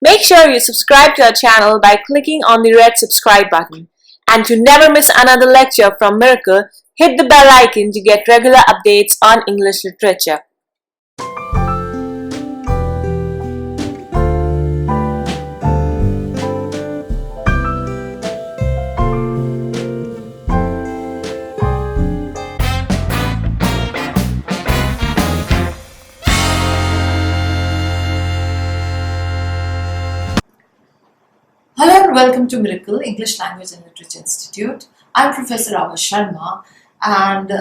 Make sure you subscribe to our channel by clicking on the red subscribe button. And to never miss another lecture from Miracle, hit the bell icon to get regular updates on English literature. Hello and welcome to Miracle English Language and Literature Institute. I'm Professor Ava Sharma, and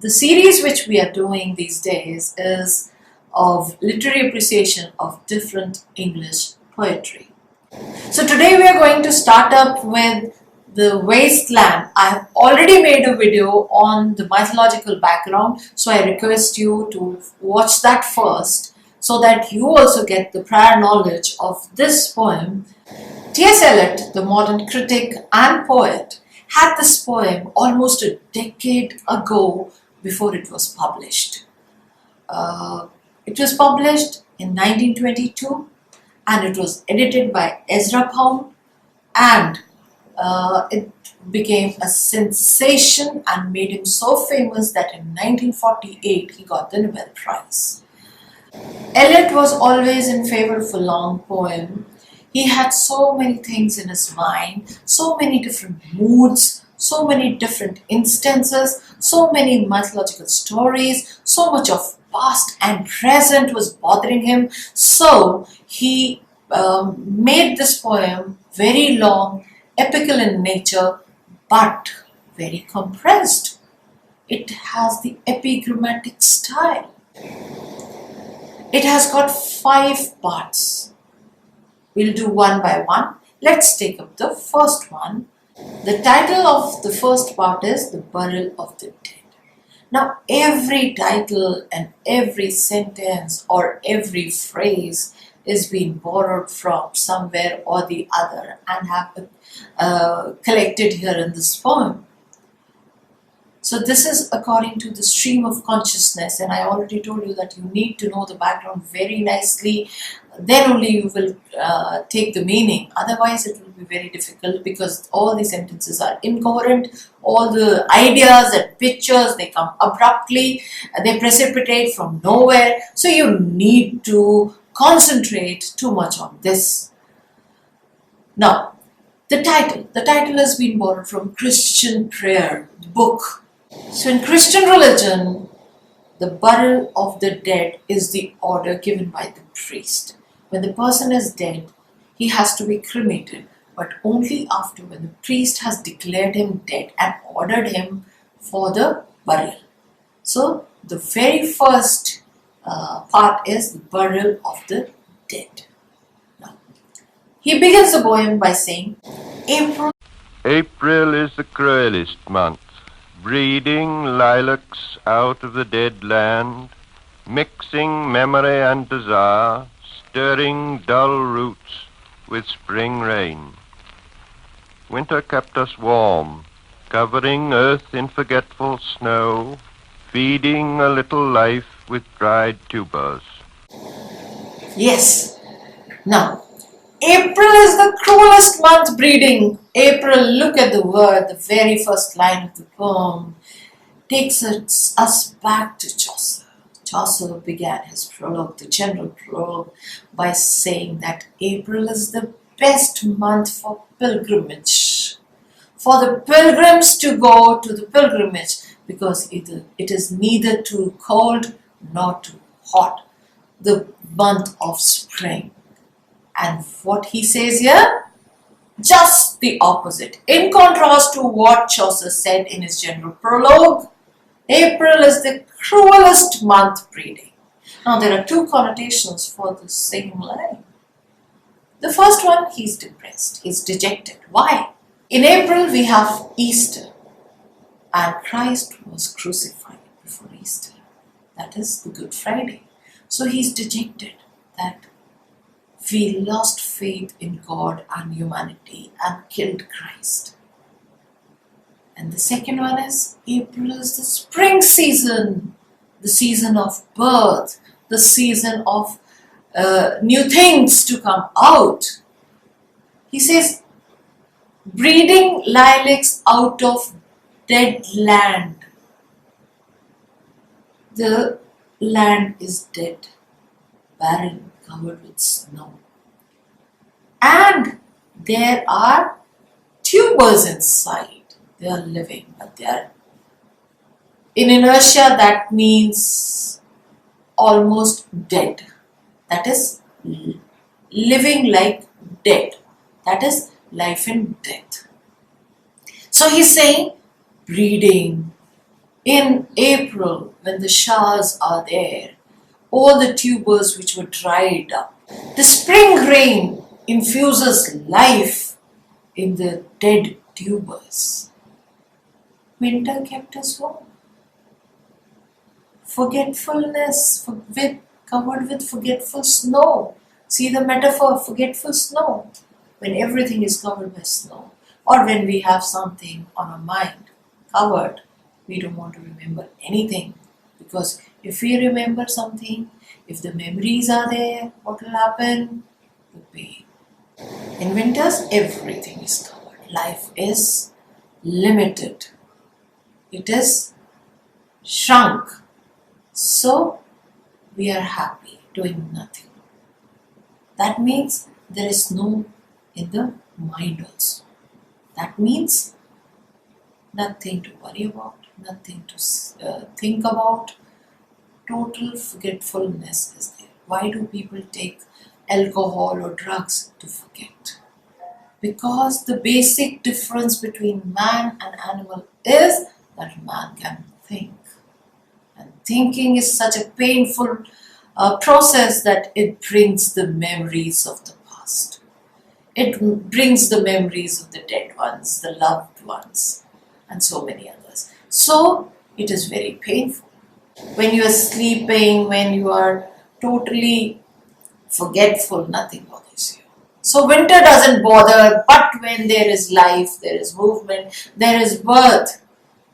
the series which we are doing these days is of literary appreciation of different English poetry. So today we are going to start up with The Wasteland. I have already made a video on the mythological background, so I request you to watch that first so that you also get the prior knowledge of this poem. TS Eliot, the modern critic and poet, had this poem almost a decade ago before it was published. It was published in 1922 and it was edited by Ezra Pound, and it became a sensation and made him so famous that in 1948 he got the Nobel Prize. Eliot was always in favor of a long poem. He had so many things in his mind, so many different moods, so many different instances, so many mythological stories, so much of past and present was bothering him. So he made this poem very long, epical in nature, but very compressed. It has the epigrammatic style. It has got 5 parts. We'll do one by one. Let's take up the first one. The title of the first part is The Burial of the Dead. Now, every title and every sentence or every phrase is being borrowed from somewhere or the other and have been collected here in this poem. So this is according to the stream of consciousness, and I already told you that you need to know the background very nicely, then only you will take the meaning. Otherwise it will be very difficult because all the sentences are incoherent, all the ideas and pictures, they come abruptly, they precipitate from nowhere, so you need to concentrate too much on this. Now, the title has been borrowed from Christian Prayer book. So in Christian religion, the burial of the dead is the order given by the priest. When the person is dead, he has to be cremated, but only after when the priest has declared him dead and ordered him for the burial. So the very first part is the burial of the dead. Now, he begins the poem by saying, April is the cruelest month, breeding lilacs out of the dead land, mixing memory and desire, stirring dull roots with spring rain. Winter kept us warm, covering earth in forgetful snow, feeding a little life with dried tubers. Yes. Now, April is the cruelest month breeding. April, look at the word, the very first line of the poem takes us back to Chaucer. Chaucer began his prologue, the general prologue, by saying that April is the best month for pilgrimage. For the pilgrims to go to the pilgrimage, because it is neither too cold nor too hot. The month of spring. And what he says here? Just the opposite. In contrast to what Chaucer said in his general prologue, April is the cruelest month breeding. Now there are 2 connotations for the same line. The first one, he's depressed, he's dejected. Why? In April we have Easter, and Christ was crucified before Easter. That is the Good Friday. So he's dejected that we lost faith in God and humanity and killed Christ. And the second one is April is the spring season, the season of birth, the season of new things to come out. He says, breeding lilacs out of dead land. The land is dead, barren, covered with snow. And there are tubers inside. They are living, but they are in inertia. That means almost dead. That is living like dead. That is life and death. So he's saying, breeding in April when the showers are there, all the tubers which were dried up. The spring rain infuses life in the dead tubers. Winter kept us warm. Forgetfulness, covered with forgetful snow. See the metaphor, forgetful snow. When everything is covered by snow, or when we have something on our mind covered, we don't want to remember anything. Because if we remember something, if the memories are there, what will happen? The pain. In winters, everything is covered. Life is limited. It is shrunk. So, we are happy doing nothing. That means there is no in the mind also. That means nothing to worry about, nothing to think about. Total forgetfulness is there. Why do people take alcohol or drugs? To forget. Because the basic difference between man and animal is that man can think. And thinking is such a painful process that it brings the memories of the past. It brings the memories of the dead ones, the loved ones, and so many others. So it is very painful. When you are sleeping, when you are totally forgetful, nothing bothers you. So winter doesn't bother, but when there is life, there is movement, there is birth,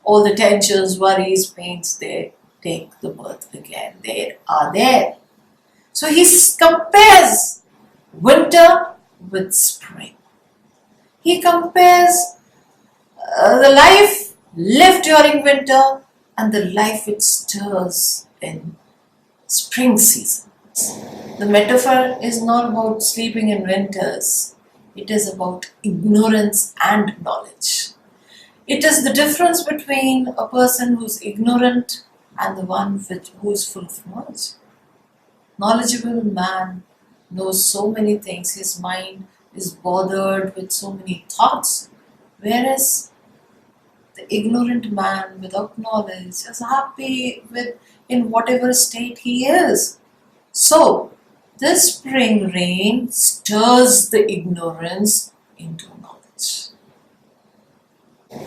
all the tensions, worries, pains, they take the birth again. They are there. So he compares winter with spring. He compares the life lived during winter and the life it stirs in spring seasons. The metaphor is not about sleeping in winters. It is about ignorance and knowledge. It is the difference between a person who's ignorant and the one who is full of knowledge. Knowledgeable man knows so many things. His mind is bothered with so many thoughts. Whereas the ignorant man without knowledge is happy in whatever state he is. So, this spring rain stirs the ignorance into knowledge.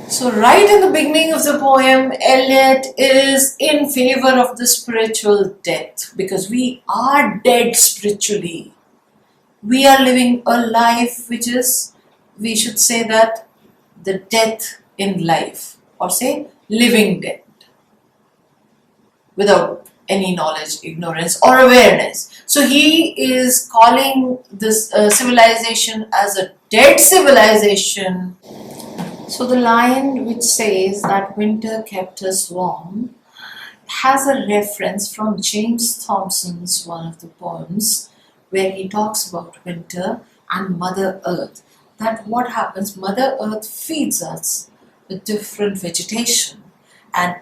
So, right in the beginning of the poem, Eliot is in favor of the spiritual death because we are dead spiritually. We are living a life which is, we should say that, the death in life, or say living dead, without any knowledge, ignorance or awareness. So he is calling this civilization as a dead civilization. So the line which says that winter kept us warm has a reference from James Thomson's one of the poems where he talks about winter and Mother Earth. That what happens, Mother Earth feeds us with different vegetation, and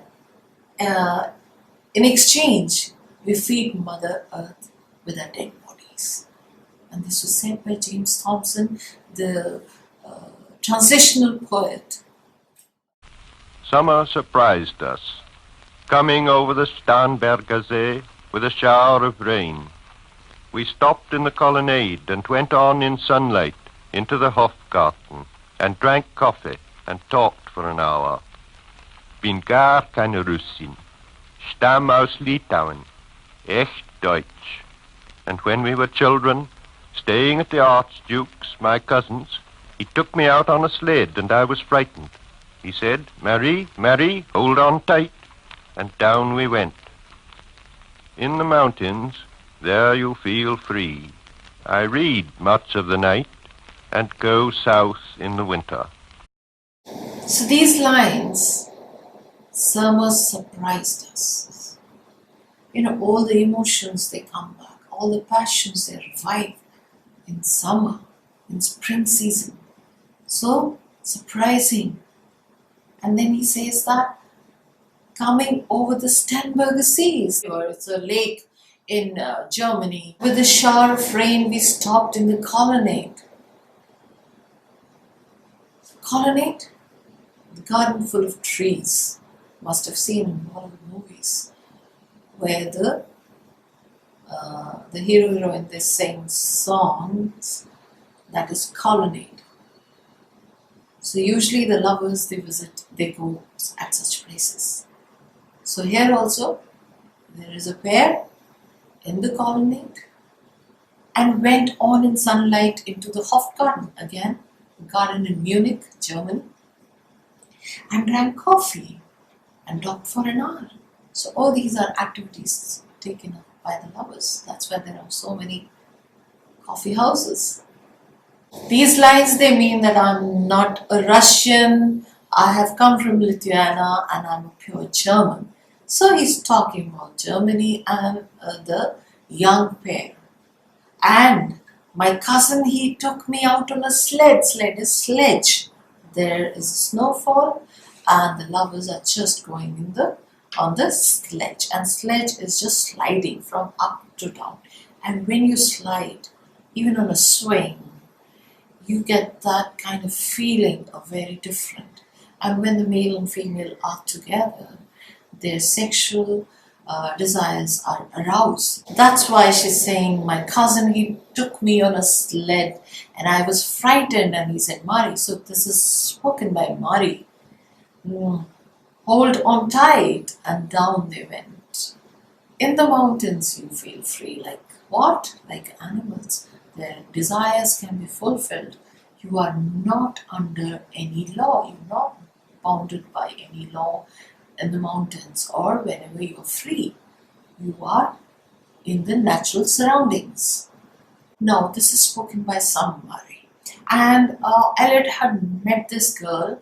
in exchange we feed Mother Earth with our dead bodies. And this was said by James Thomson, the transitional poet. Summer surprised us, coming over the Starnberger See with a shower of rain. We stopped in the colonnade and went on in sunlight into the Hofgarten and drank coffee and talked for an hour. Bin gar keine Russin, stamm aus Litauen, echt Deutsch. And when we were children, staying at the Archduke's, my cousin's, he took me out on a sled and I was frightened. He said, Marie, Marie, hold on tight. And down we went. In the mountains, There you feel free. I read much of the night and go south in the winter. So these lines, summer surprised us. You know, all the emotions, they come back. All the passions, they revive in summer, in spring season. So surprising. And then he says that coming over the Starnberger Seas. It's a lake in Germany. With a shower of rain, we stopped in the colonnade. Colonnade? The garden full of trees. Must have seen in one of the movies where the hero-heroine, they sing songs, that is colonnade. So usually the lovers, they go at such places. So here also, there is a pair in the colonnade and went on in sunlight into the Hofgarten, again, a garden in Munich, Germany, and drank coffee and talked for an hour. So all these are activities taken up by the lovers. That's why there are so many coffee houses. These lines, they mean that I'm not a Russian, I have come from Lithuania and I'm a pure German. So he's talking about Germany and the young pair. And my cousin, he took me out on a sled. Sled is sledge. There is a snowfall and the lovers are just going on the sledge. And sledge is just sliding from up to down. And when you slide, even on a swing, you get that kind of feeling of very different. And when the male and female are together, their sexual desires are aroused. That's why she's saying, my cousin, he took me on a sled and I was frightened, and he said, Mari. So this is spoken by Mari. Hold on tight, and down they went. In the mountains you feel free. Like what? Like animals. Their desires can be fulfilled. You are not under any law. You're not bounded by any law in the mountains or whenever you're free. You are in the natural surroundings. Now, this is spoken by somebody. And Eliot had met this girl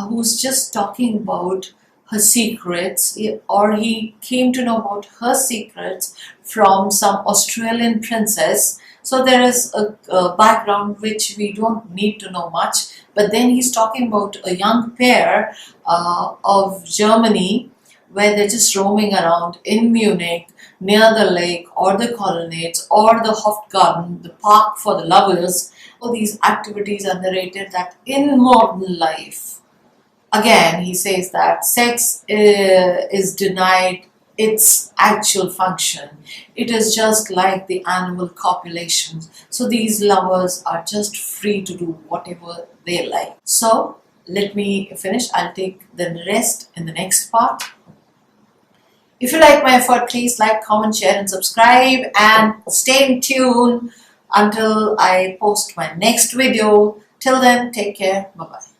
who's just talking about her secrets, or he came to know about her secrets from some Australian princess. So there is a background which we don't need to know much. But then he's talking about a young pair of Germany where they're just roaming around in Munich, near the lake or the colonnades or the Hofgarten, the park for the lovers. All these activities are narrated that in modern life, again, he says that sex is denied its actual function. It is just like the animal copulations. So these lovers are just free to do whatever they like. So let me finish. I'll take the rest in the next part. If you like my effort, please like, comment, share and subscribe, and stay in tune until I post my next video. Till then, take care. Bye-bye.